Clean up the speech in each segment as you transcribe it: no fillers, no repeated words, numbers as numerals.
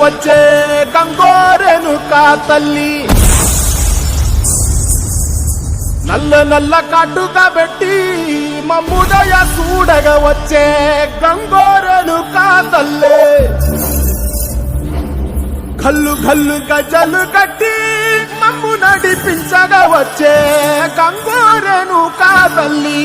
వచ్చే గంగోరెనుకా తల్లి నల్ల నల్ల కాటుగా పెట్టి మమ్ముదయ చూడగా వచ్చే గంగోరెనుకా తల్లి గల్లు గల్లు గజలు కట్టి మమ్ము నడిపించగా వచ్చే గంగోరెనుకా తల్లి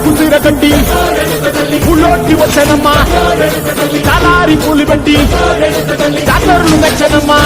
కుదిరగడ్డి పుల్లోకి వచ్చనమ్మా కాలారి పూలు పెట్టి జాతరలు మెచ్చనమ్మా